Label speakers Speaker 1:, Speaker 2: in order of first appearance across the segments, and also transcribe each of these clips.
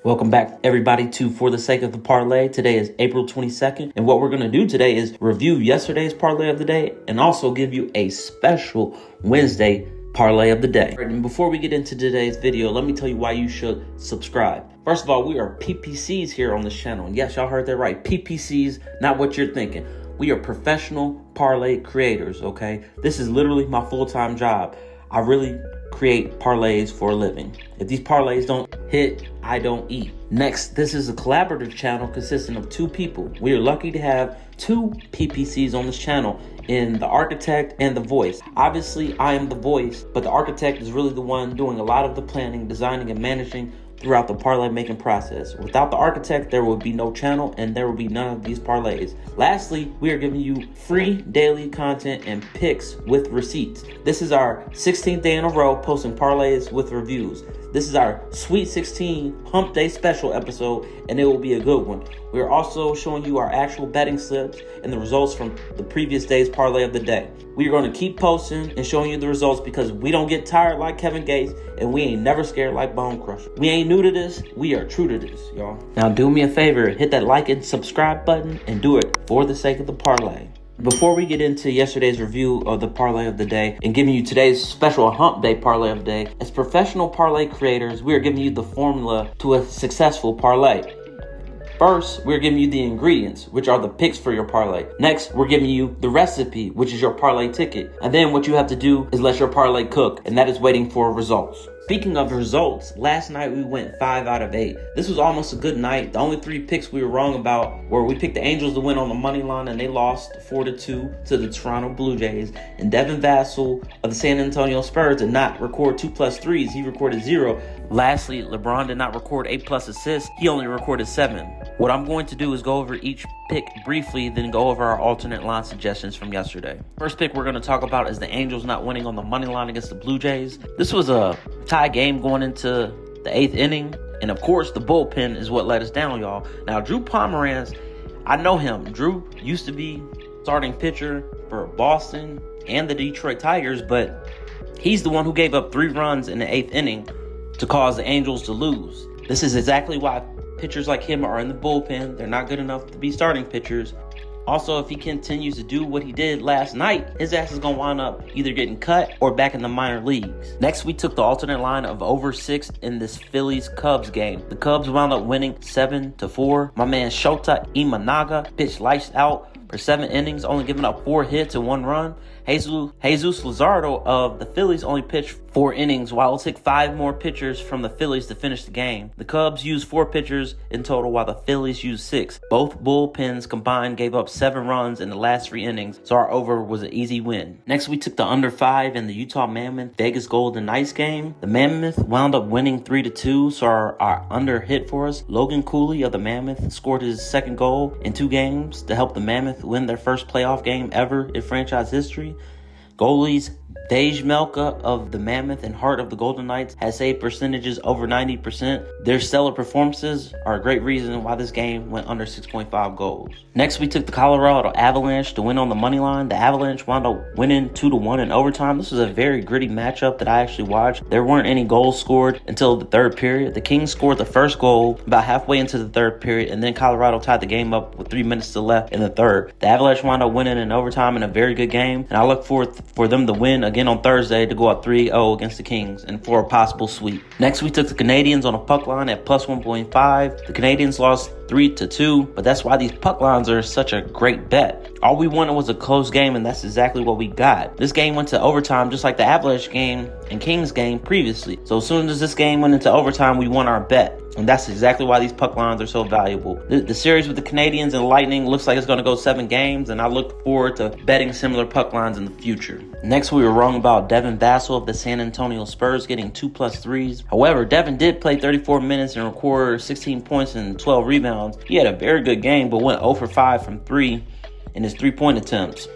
Speaker 1: Welcome back, everybody, to For the Sake of the Parlay. Today is April 22nd, and what we're going to do today is review yesterday's parlay of the day and also give you a special Wednesday parlay of the day. Right, and before we get into today's video, let me tell you why you should subscribe. First of all, we are PPCs here on this channel. And yes, y'all heard that right. PPCs, not what you're thinking. We are professional parlay creators, okay? This is literally my full-time job. I really create parlays for a living. If these parlays don't hit, I don't eat. Next, this is a collaborative channel consisting of two people. We are lucky to have two PPCs on this channel in the architect and the voice. Obviously, I am the voice, but the architect is really the one doing a lot of the planning, designing, and managing throughout the parlay making process. Without the architect, there would be no channel and there would be none of these parlays. Lastly, we are giving you free daily content and picks with receipts. This is our 16th day in a row posting parlays with reviews. This is our Sweet 16 Hump Day special episode, and it will be a good one. We are also showing you our actual betting slips and the results from the previous day's parlay of the day. We are going to keep posting and showing you the results because we don't get tired like Kevin Gates, and we ain't never scared like Bone Crusher. We ain't new to this, we are true to this, y'all. Now do me a favor, hit that like and subscribe button and do it for the sake of the parlay. Before we get into yesterday's review of the parlay of the day and giving you today's special hump day parlay of the day, as professional parlay creators, we are giving you the formula to a successful parlay. First, we're giving you the ingredients, which are the picks for your parlay. Next, we're giving you the recipe, which is your parlay ticket. And then what you have to do is let your parlay cook, and that is waiting for results. Speaking of results, last night we went 5 out of 8. This was almost a good night. The only 3 picks we were wrong about were we picked the Angels to win on the money line and they lost 4-2 to the Toronto Blue Jays. And Devin Vassell of the San Antonio Spurs did not record 2+ threes. He recorded 0. Lastly, LeBron did not record 8+ assists. He only recorded 7. What I'm going to do is go over each pick briefly, then go over our alternate line suggestions from yesterday. First pick we're going to talk about is the Angels not winning on the money line against the Blue Jays. This was a tie game going into the 8th inning, and of course the bullpen is what let us down, y'all. Now Drew Pomeranz, I know him. Drew used to be starting pitcher for Boston and the Detroit Tigers, but he's the one who gave up 3 runs in the 8th inning to cause the Angels to lose. This is exactly why pitchers like him are in the bullpen. They're not good enough to be starting pitchers. Also, if he continues to do what he did last night, his ass is going to wind up either getting cut or back in the minor leagues. Next, we took the alternate line of over 6 in this Phillies-Cubs game. The Cubs wound up winning 7-4. My man Shota Imanaga pitched lights out for 7 innings, only giving up 4 hits and 1 run. Jesus Luzardo of the Phillies only pitched 4 innings, while it took 5 more pitchers from the Phillies to finish the game. The Cubs used 4 pitchers in total, while the Phillies used 6. Both bullpens combined gave up 7 runs in the last 3 innings, so our over was an easy win. Next, we took the under 5 in the Utah Mammoth Vegas Golden Knights game. The Mammoth wound up winning 3-2, so our under hit for us. Logan Cooley of the Mammoth scored his 2nd goal in 2 games to help the Mammoth win their first playoff game ever in franchise history. Goalies Dej Melka of the Mammoth and Hart of the Golden Knights has save percentages over 90%. Their stellar performances are a great reason why this game went under 6.5 goals. Next, we took the Colorado Avalanche to win on the money line. The Avalanche wound up winning 2-1 in overtime. This was a very gritty matchup that I actually watched. There weren't any goals scored until the 3rd period. The Kings scored the first goal about halfway into the 3rd period, and then Colorado tied the game up with 3 minutes to left in the 3rd. The Avalanche wound up winning in overtime in a very good game, and I look forward for them to win again on Thursday to go out 3-0 against the Kings and for a possible sweep. Next, we took the Canadians on a puck line at plus 1.5. The Canadians lost 3-2, but that's why these puck lines are such a great bet. All we wanted was a close game, and that's exactly what we got. This game went to overtime just like the Avalanche game and Kings game previously. So as soon as this game went into overtime, we won our bet. And that's exactly why these puck lines are so valuable. The series with the Canadians and Lightning looks like it's going to go 7 games, and I look forward to betting similar puck lines in the future. Next, we were wrong about Devin Vassell of the San Antonio Spurs getting 2+ threes. However, Devin did play 34 minutes and record 16 points and 12 rebounds. He had a very good game, but went 0 for 5 from 3 in his 3-point attempts.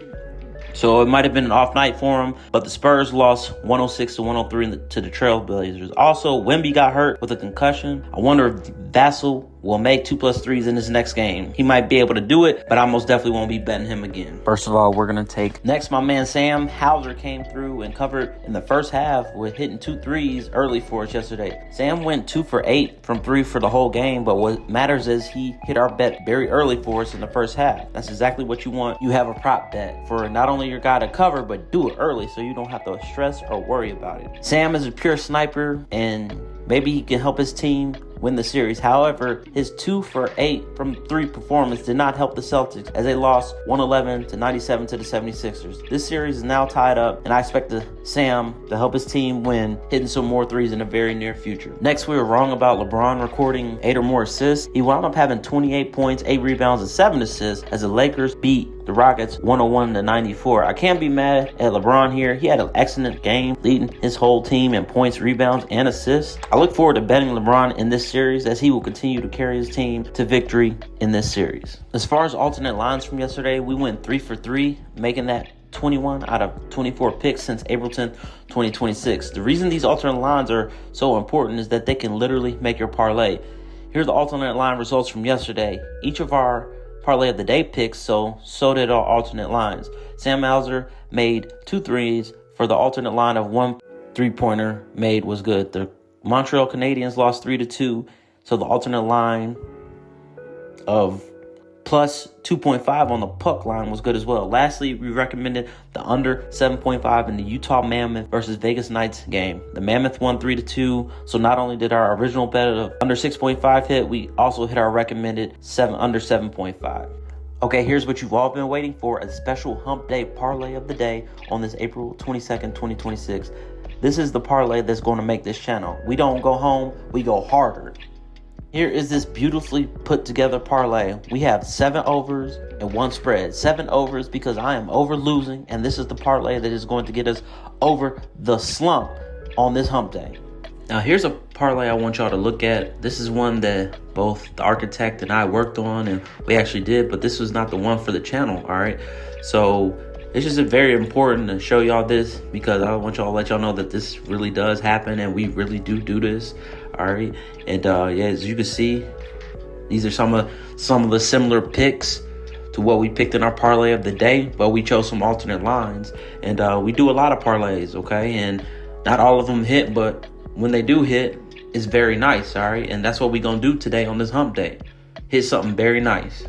Speaker 1: So it might have been an off night for him, but the Spurs lost 106-103 to the Trailblazers. Also, Wemby got hurt with a concussion. I wonder if Vassell will make 2+3s in his next game. He might be able to do it, but I most definitely won't be betting him again. First of all, we're going to take next my man Sam Hauser came through and covered in the first half with hitting 2 threes early for us yesterday. Sam went 2 for 8 from 3 for the whole game, but what matters is he hit our bet very early for us in the first half. That's exactly what you want. You have a prop bet for not only your guy to cover, but do it early so you don't have to stress or worry about it. Sam is a pure sniper, and maybe he can help his team win the series. However, his 2 for 8 from 3 performance did not help the Celtics as they lost 111-97 to the 76ers. This series is now tied up, and I expect Sam to help his team win, hitting some more threes in the very near future. Next, we were wrong about LeBron recording 8 or more assists. He wound up having 28 points, 8 rebounds, and 7 assists as the Lakers beat the Rockets 101-94. I can't be mad at LeBron here. He had an excellent game, leading his whole team in points, rebounds, and assists. I look forward to betting LeBron in this series as he will continue to carry his team to victory in this series. As far as alternate lines from yesterday, we went 3 for 3, making that 21 out of 24 picks since April 10th, 2026. The reason these alternate lines are so important is that they can literally make your parlay. Here are the alternate line results from yesterday. Each of our parlay of the day picks, so did our alternate lines. Sam Hauser made 2 threes for the alternate line of 1 3-pointer made was good. The Montreal Canadiens lost 3-2, so the alternate line of plus 2.5 on the puck line was good as well. Lastly, we recommended the under 7.5 in the Utah Mammoth versus Vegas Knights game. The Mammoth won 3-2, so not only did our original bet of under 6.5 hit, we also hit our recommended under 7.5. Okay, here's what you've all been waiting for, a special hump day parlay of the day on this April 22nd, 2026. This is the parlay that's going to make this channel. We don't go home, we go harder. Here is this beautifully put together parlay. We have 7 overs and 1 spread. 7 overs because I am over losing, and this is the parlay that is going to get us over the slump on this hump day. Now here's a parlay I want y'all to look at. This is one that both the architect and I worked on, and we actually did, but this was not the one for the channel, all right? So it's just very important to show y'all this because I want y'all to let y'all know that this really does happen and we really do this. All right, and yeah, as you can see, these are some of the similar picks to what we picked in our parlay of the day, but we chose some alternate lines, and we do a lot of parlays, okay, and not all of them hit, but when they do hit, it's very nice. All right, and that's what we're gonna do today on this hump day, hit something very nice.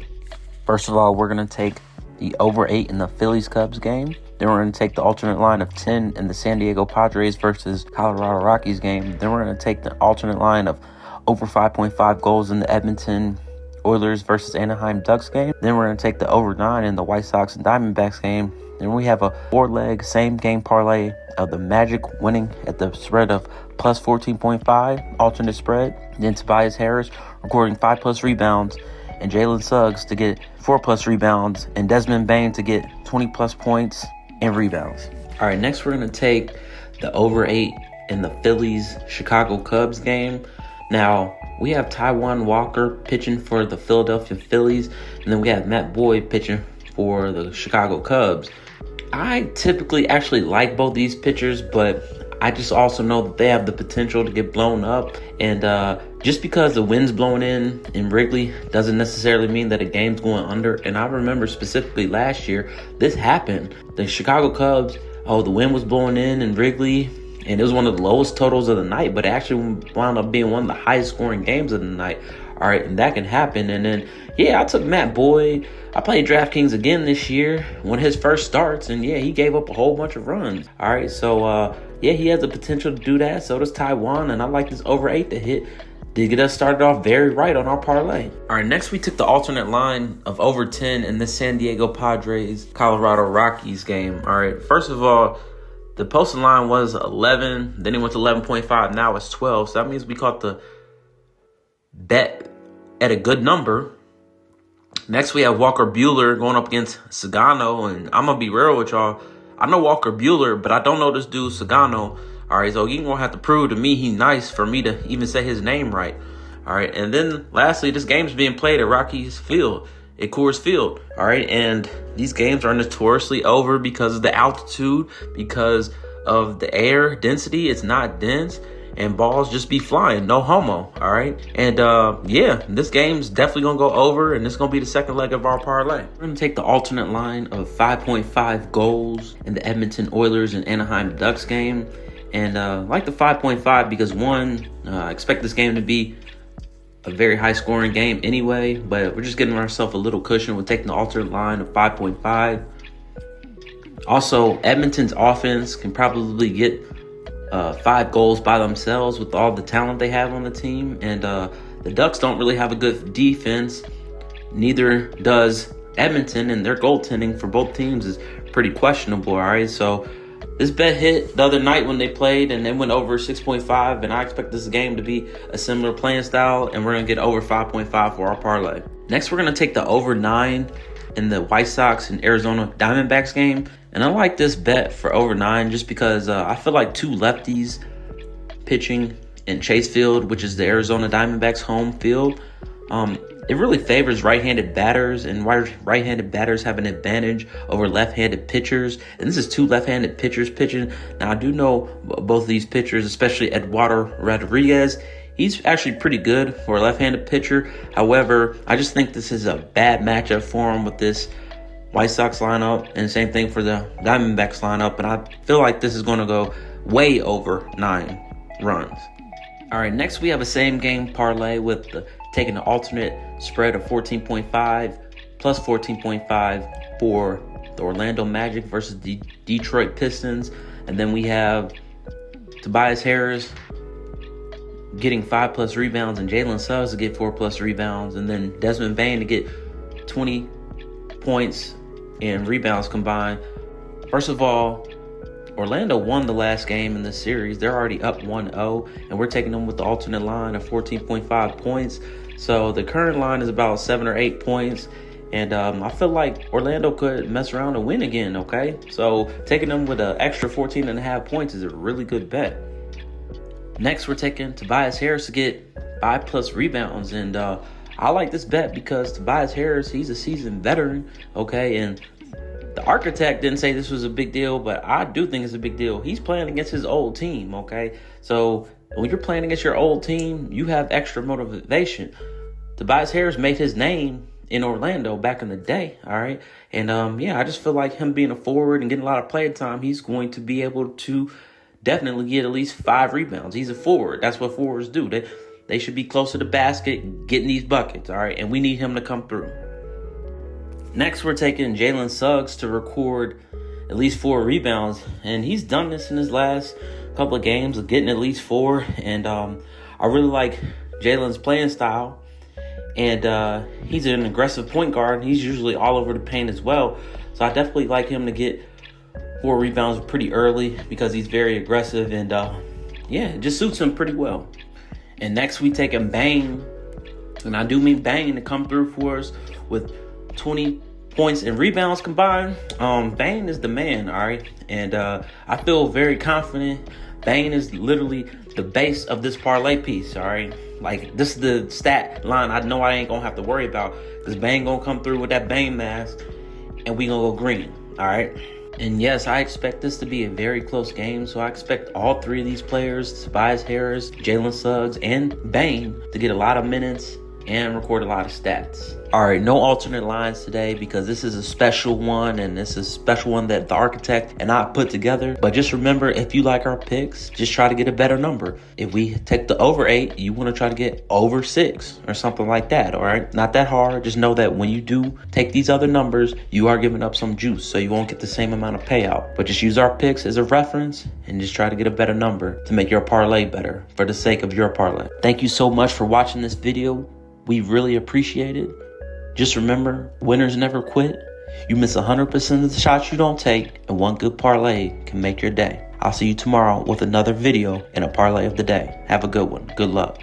Speaker 1: First of all, we're gonna take the over 8 in the Phillies Cubs game. Then we're going to take the alternate line of 10 in the San Diego Padres versus Colorado Rockies game. Then we're going to take the alternate line of over 5.5 goals in the Edmonton Oilers versus Anaheim Ducks game. Then we're going to take the over 9 in the White Sox and Diamondbacks game. Then we have a 4-leg same game parlay of the Magic winning at the spread of plus 14.5 alternate spread. Then Tobias Harris recording 5+ rebounds, and Jalen Suggs to get 4+ rebounds, and Desmond Bain to get 20+ points and rebounds. All right, next we're going to take the over 8 in the Phillies Chicago Cubs game. Now, we have Taijuan Walker pitching for the Philadelphia Phillies, and then we have Matt Boyd pitching for the Chicago Cubs. I typically actually like both these pitchers, but I just also know that they have the potential to get blown up, and just because the wind's blowing in Wrigley doesn't necessarily mean that a game's going under. And I remember specifically last year, this happened. The Chicago Cubs, the wind was blowing in Wrigley, and it was one of the lowest totals of the night, but it actually wound up being one of the highest scoring games of the night. All right, and that can happen. And then, yeah, I took Matt Boyd. I played DraftKings again this year, one of his first starts, and yeah, he gave up a whole bunch of runs. All right, so yeah, he has the potential to do that. So does Taijuan, and I like this over 8 to hit. Did get us started off very right on our parlay. All right, next we took the alternate line of over 10 in the San Diego Padres Colorado Rockies game. All right, first of all, the posted line was 11, then it went to 11.5, now it's 12. So that means we caught the bet at a good number. Next, we have Walker Buehler going up against Sagano, and I'm going to be real with y'all. I know Walker Buehler, but I don't know this dude Sagano. All right, so you're going to have to prove to me he's nice for me to even say his name right. All right, and then lastly, this game's being played at Rockies Field, at Coors Field. All right, and these games are notoriously over because of the altitude, because of the air density. It's not dense. and balls just be flying, no homo, all right? And yeah, this game's definitely gonna go over, and it's gonna be the second leg of our parlay. We're gonna take the alternate line of 5.5 goals in the Edmonton Oilers and Anaheim Ducks game. And like the 5.5 because one, I expect this game to be a very high scoring game anyway, but we're just getting ourselves a little cushion with taking the alternate line of 5.5. Also, Edmonton's offense can probably get 5 goals by themselves with all the talent they have on the team. And the Ducks don't really have a good defense. Neither does Edmonton, and their goaltending for both teams is pretty questionable, all right? So this bet hit the other night when they played, and they went over 6.5, and I expect this game to be a similar playing style, and we're going to get over 5.5 for our parlay. Next, we're going to take the over 9 in the White Sox and Arizona Diamondbacks game, and I like this bet for over 9 just because I feel like 2 lefties pitching in Chase Field, which is the Arizona Diamondbacks home field. It really favors right-handed batters, and right-handed batters have an advantage over left-handed pitchers. And this is 2 left-handed pitchers pitching. Now, I do know both of these pitchers, especially Eduardo Rodriguez. He's actually pretty good for a left-handed pitcher. However, I just think this is a bad matchup for him with this White Sox lineup, and same thing for the Diamondbacks lineup. And I feel like this is going to go way over 9 runs. All right, next we have a same game parlay with taking the alternate spread of 14.5 plus 14.5 for the Orlando Magic versus the Detroit Pistons. And then we have Tobias Harris getting 5+ rebounds and Jalen Suggs to get 4+ rebounds. And then Desmond Bane to get 20 points and rebounds combined. First of all, Orlando won the last game in this series. They're already up 1-0, and we're taking them with the alternate line of 14.5 points. So the current line is about 7 or 8 points, and I feel like Orlando could mess around and win again, okay? So taking them with an extra 14.5 points is a really good bet. Next, we're taking Tobias Harris to get 5+ rebounds, and I like this bet because Tobias Harris, he's a seasoned veteran, okay? And the architect didn't say this was a big deal, but I do think it's a big deal. He's playing against his old team, okay? So when you're playing against your old team, you have extra motivation. Tobias Harris made his name in Orlando back in the day, all right? And, yeah, I just feel like him being a forward and getting a lot of playing time, he's going to be able to definitely get at least 5 rebounds. He's a forward. That's what forwards do. They should be close to the basket getting these buckets, all right? And we need him to come through. Next, we're taking Jalen Suggs to record at least 4 rebounds. And he's done this in his last couple of games of getting at least 4. And I really like Jalen's playing style. And he's an aggressive point guard. He's usually all over the paint as well. So I definitely like him to get 4 rebounds pretty early because he's very aggressive. And yeah, it just suits him pretty well. And next, we take him Bane. And I do mean Bane to come through for us with 20 points and rebounds combined. Bane is the man, all right? And I feel very confident. Bane is literally the base of this parlay piece, all right? Like, this is the stat line I know I ain't going to have to worry about because Bane going to come through with that Bane mask and we going to go green, all right? And yes, I expect this to be a very close game. So I expect all 3 of these players, Tobias Harris, Jalen Suggs, and Bane, to get a lot of minutes and record a lot of stats. All right, no alternate lines today because this is a special one, and this is a special one that the architect and I put together. But just remember, if you like our picks, just try to get a better number. If we take the over 8, you want to try to get over 6 or something like that, all right? Not that hard. Just know that when you do take these other numbers, you are giving up some juice, so you won't get the same amount of payout. But just use our picks as a reference and just try to get a better number to make your parlay better for the sake of your parlay. Thank you so much for watching this video. We really appreciate it. Just remember, winners never quit. You miss 100% of the shots you don't take, and one good parlay can make your day. I'll see you tomorrow with another video and a parlay of the day. Have a good one. Good luck.